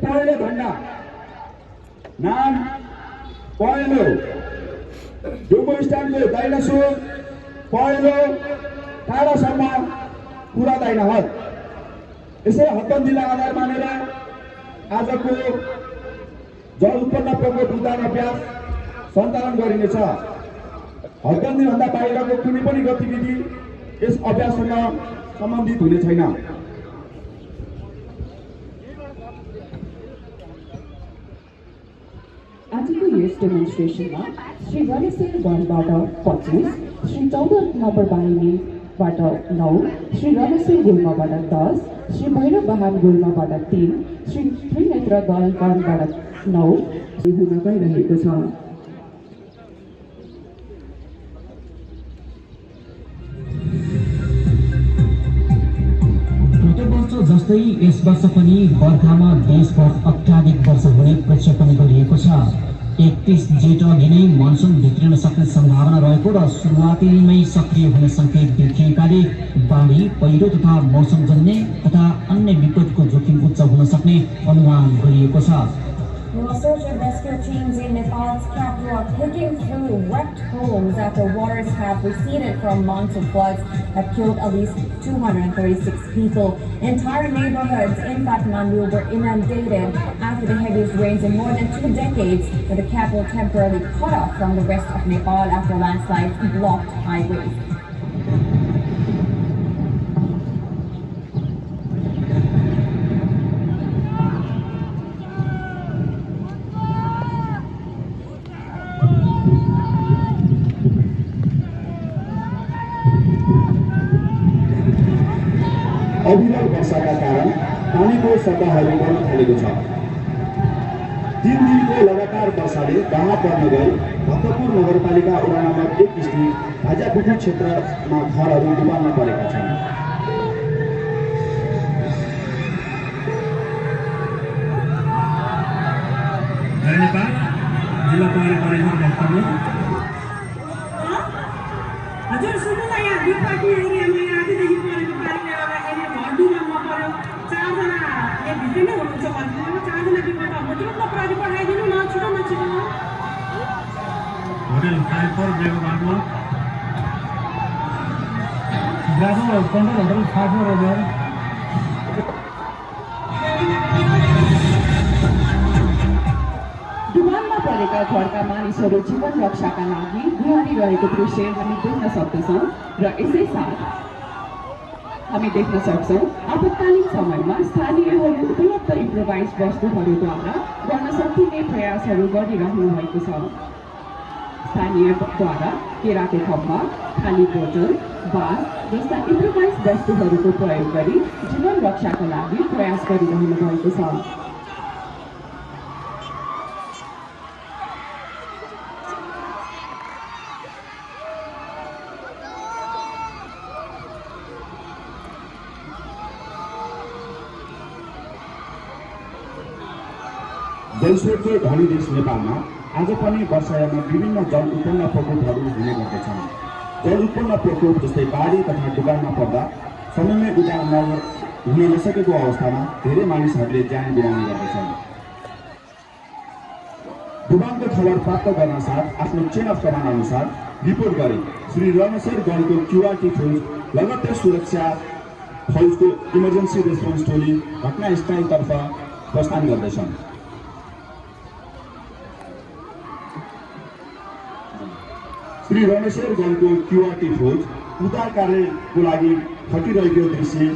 पहेँलो भन्दा नाम पहेँलो डुम्बु स्ट्यान्डको दाहिना सुर पहेँलो टाढासम्म पुरा दाहिना हद। यसै हदबन्दीलाई आधार मानेर आजको जल उत्पन्न प्रकोप उद्धार अभ्यास सञ्चालन गरिनेछ। हदबन्दीभन्दा बाहिरको कुनै पनि गतिविधि यस अभ्याससँग सम्बन्धित हुने छैन। आजको यस डेमोन्स्ट्रेसनमा श्री रणसिंह वनबाट 25, श्री 14 नम्बर बाहिनीबाट 9, श्री रणसिंह गुल्माबाट 10, श्री भैरव बहान गुल्माबाट 3, श्री त्रिनेत्र दल वनबाट 9 हुन गइरहेको छ। जस्तै यस वर्ष पनि बर्खामा देशभर अत्याधिक वर्षा हुने प्रक्षेपण गरिएको छ। 31 जेठ अघि नै मनसुन भित्रिन सक्ने सम्भावना रहेको र सुरुवातीमै सक्रिय हुने सङ्केत देखिएकाले बाढी पहिरो तथा मौसमजन्य तथा अन्य विपदको जोखिम उच्च हुन सक्ने अनुमान गरिएको छ। Search and rescue teams in Nepal's capital are clicking through wrecked homes after waters have receded from monsoon floods have killed at least 236 people. Entire neighborhoods in Kathmandu were inundated after the heaviest rains in more than 2 decades, with the capital temporarily cut off from the rest of Nepal after landslides blocked highways. अविरल वर्षाका कारण पानीको सतहहरू बढ्न थालेको छ। 3 दिनको लगातार वर्षाले दाहा पर्न गई भक्तपुर नगरपालिका वडा नम्बर 1 स्थित भाजापुखु क्षेत्रमा घरहरू डुबाउन परेका छन्। नेपाल जिल्ला प्रहरी परिसर भक्तपुर। हजुर सुन्नु न, यहाँ दुईपाटी एरियामा यहाँ आजदेखि परेको पानीले गर्दाखेरि घर डुबाउनु पर्यो। 4 जना एक भित्रै नै हुनुहुन्छ भन्नु, 4 जना बिपद अब तुरन्त प्रहरी पठाइदिनु न, छिटो न छिटो। होटल 54 बेगो बाटो जादो कन्ट्रोल होटल 54 हो गयो। डुबानमा परेका घरका मानिसहरू जीवन रक्षाका लागि गुहारिरहेको दृश्य हामी देख्न सक्दछौँ र यसै साथ हामी देख्न सक्छौँ आपतकालीन समयमा स्थानीयहरू उपलब्ध इम्प्रोभाइज वस्तुहरूद्वारा गर्न सकिने प्रयासहरू गरिरहनु भएको छ। स्थानीयद्वारा केराको खम्बा, खाली बोतल, बाँस जस्ता इम्प्रोभाइज वस्तुहरूको प्रयोग गरी जीवन रक्षाका लागि प्रयास गरिरहनु भएको छ। जलस्रोतको धनी देश नेपालमा आज पनि वर्षायाममा विभिन्न जल उत्पन्न प्रकोपहरू हुने गर्दछन्। जल उत्पन्न प्रकोप जस्तै बाढी तथा डुबानमा पर्दा समयमै उद्धार हुन नसकेको अवस्थामा धेरै मानिसहरूले ज्यान गुमाउने गर्दछन्। डुबानको खबर प्राप्त गर्न साथ आफ्नो चेन अफ कमान्ड अनुसार रिपोर्ट गरे श्री रणशेर गणको क्युआरटी फौज लगत्तै सुरक्षा फौजको इमर्जेन्सी रेस्पोन्स टोली घटनास्थलतर्फ प्रस्थान गर्दैछन्। श्री रणशेर गणको क्युआरटी फौज उद्धार कार्यको लागि खटिरहेको दृश्य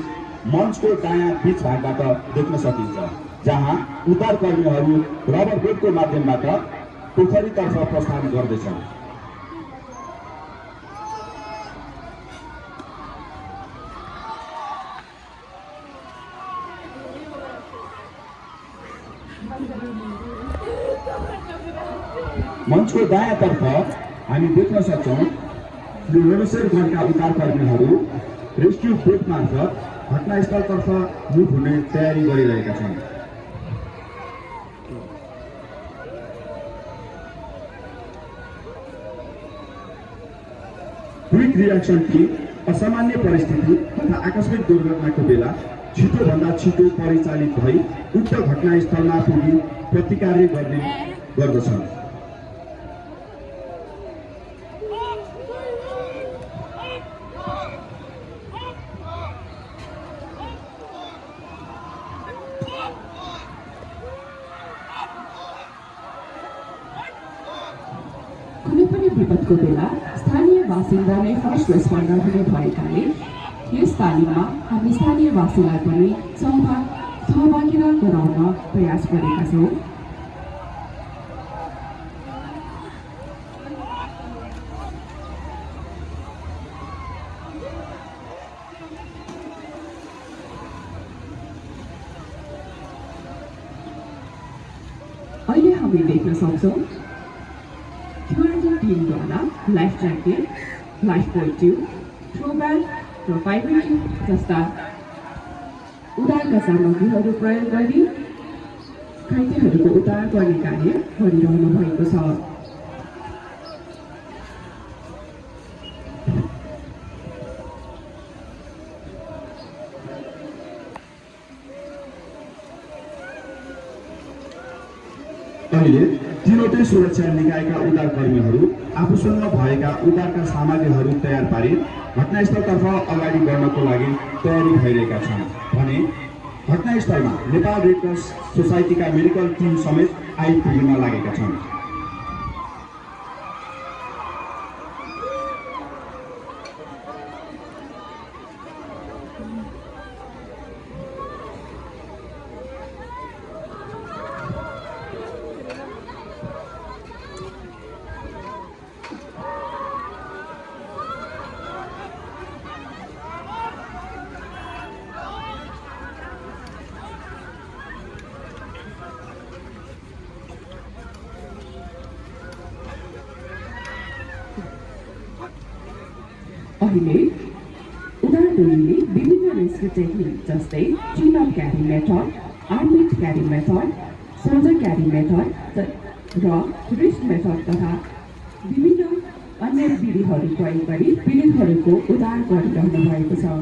मञ्चको दायाँ बीच भागबाट देख्न सकिन्छ, जहाँ उद्धारकर्मीहरू रबर बोटको माध्यमबाट पोखरीतर्फ प्रस्थान गर्दैछन्। मञ्चको दायाँतर्फ हामी देख्न सक्छौँ श्री रणशेर गणका उद्धारकर्मीहरू रेस्क्यु बोट मार्फत घटनास्थलतर्फ मुभ हुने तयारी गरिरहेका छन्। क्विक रिएक्सन टिम असामान्य परिस्थिति तथा आकस्मिक दुर्घटनाको बेला छिटोभन्दा छिटो परिचालित भई उक्त घटनास्थलमा पुगी प्रतिकार्य गर्ने गर्दछन्। कुनै पनि विपदको बेला स्थानीय बासिन्दा नै फर्स्ट रेस्पोन्डर हुने भएकाले यस तालिममा हामी स्थानीयवासीलाई पनि सहभागिता गराउन प्रयास गरेका छौँ। अहिले हामी देख्न सक्छौँ टिमद्वारा लाइफ ज्याकेट, लाइफ बोट ट्युब, थ्रोब्याग र फाइबर ट्युब जस्ता उद्धारका सामग्रीहरू प्रयोग गरी घाइतेहरूको उद्धार गर्ने कार्य गरिरहनु भएको छ। अहिले तीनवटै सुरक्षा निकायका उद्धारकर्मीहरू आफूसँग भएका उद्धारका सामग्रीहरू तयार पारी घटनास्थलतर्फ अगाडि बढ्नको लागि तयारी भइरहेका छन् भने घटनास्थलमा नेपाल रेड क्रस सोसाइटीका मेडिकल टिम समेत आइपुग्न लागेका छन्। अहिले उद्धार टोलीले विभिन्न रेस्क्यु टेक्निक जस्तै chain of carry method, armament carry method, soldier carry method र रिस्ट मेथड तथा विभिन्न अन्य विधिहरू प्रयोग गरी पीडितहरूको उद्धार गरिरहनु भएको छ।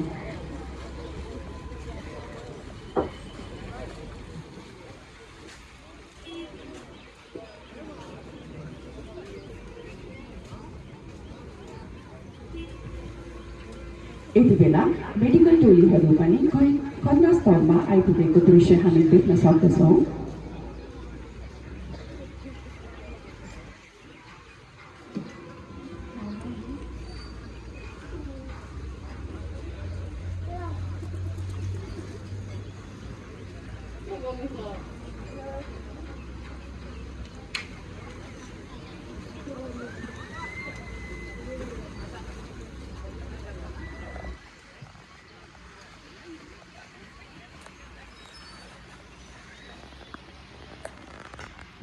यति बेला मेडिकल टोलीहरू पनि घटनास्थलमा आइपुगेको दृश्य हामी देख्न सक्दछौँ।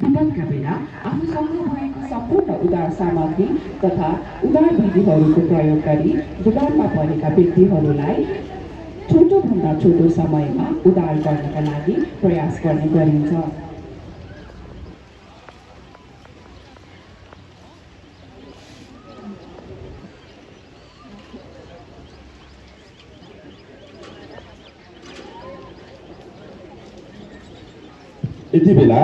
विपदका बेला आफूसँग भएको सम्पूर्ण उद्धार सामग्री तथा उद्धार विधिहरूको प्रयोग गरी दुर्घटनामा परेका व्यक्तिहरूलाई छोटोभन्दा छोटो समयमा उद्धार गर्नका लागि प्रयास गर्ने गरिन्छ। यति बेला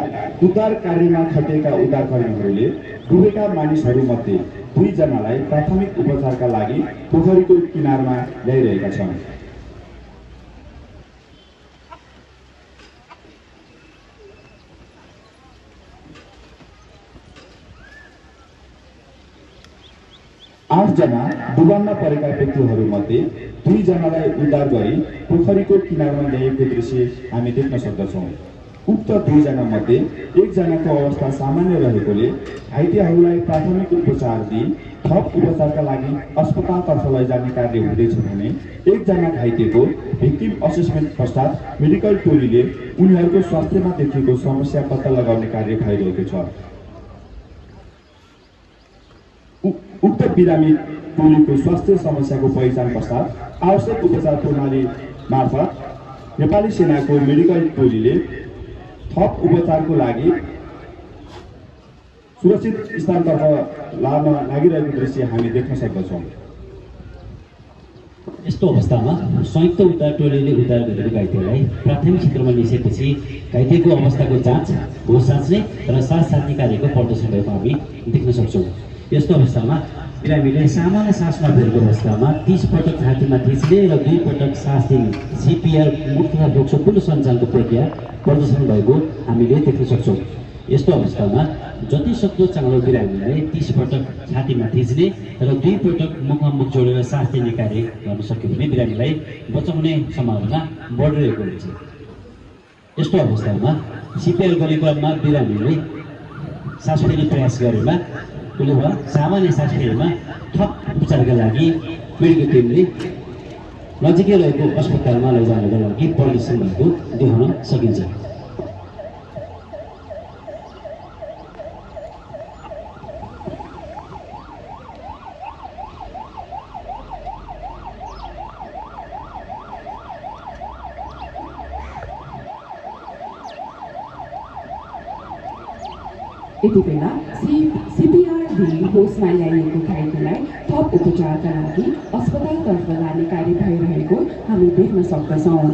उद्धार कार्यमा खटेका उद्धारकर्मीहरूले डुबेका मानिसहरूमध्ये 2 जनालाई प्राथमिक उपचारका लागि पोखरीको किनारमा ल्याइरहेका छन्। आठ जना डुबानमा परेका व्यक्तिहरूमध्ये 2 जनालाई उद्धार गरी पोखरीको किनारमा ल्याएको दृश्य हामी देख्न सक्दछौँ। उक्त 2 जना मध्ये 1 जनाको अवस्था सामान्य रहेकोले घाइतेहरूलाई प्राथमिक उपचार दिई थप उपचारका लागि अस्पतालतर्फ लैजाने कार्य हुँदैछ भने 1 जना घाइतेको भिक्टिम असेसमेन्ट पश्चात मेडिकल टोलीले उनीहरूको स्वास्थ्यमा देखिएको समस्या पत्ता लगाउने कार्य भइरहेको छ। उक्त बिरामी टोलीको स्वास्थ्य समस्याको पहिचान पश्चात आवश्यक उपचार प्रणाली मार्फत नेपाली सेनाको मेडिकल टोलीले थप उपचारको लागि सुरक्षित स्थानतर्फ लान लागिरहेको दृश्य हामी देख्न सक्दछौँ। यस्तो अवस्थामा संयुक्त उद्धार टोलीले उद्धार गरेको घाइतेलाई प्राथमिक क्षेत्रमा लिइसकेपछि घाइतेको अवस्थाको जाँच होस जाँच्ने र साथसाथी कार्यको प्रदर्शन भएको हामी देख्न सक्छौँ। यस्तो अवस्थामा बिरामीले सामान्य सास नफेरेको अवस्थामा 30 पटक छातीमा थिच्ने र 2 पटक सास दिने सिपिआर मुक्त तथा फोक्सोपूर्ण सञ्चालनको प्रक्रिया प्रदर्शन भएको हामीले देख्न सक्छौँ। यस्तो अवस्थामा जति सक्दो चाँडो बिरामीलाई 30 पटक छातीमा थिच्ने र 2 पटक मुखमा मुख जोडेर सास दिने कार्य गर्न सक्यो भने बिरामीलाई बचाउने सम्भावना बढिरहेको हुन्छ। यस्तो अवस्थामा सिपिआर गर्ने क्रममा बिरामीले सास फेर्ने प्रयास गरेमा उसले सामान्य सास फेर्नेमा थप उपचारका लागि मेडिकल टिमले नजिकै रहेको अस्पतालमा लैजानको लागि प्रदर्शन भएको देखाउन सकिन्छ। यति बेला सिपिआर दिई होसमा ल्याइएको घाइतेलाई थप उपचारका लागि अस्पतालतर्फ लाने कार्य भइरहेको हामी देख्न सक्दछौँ।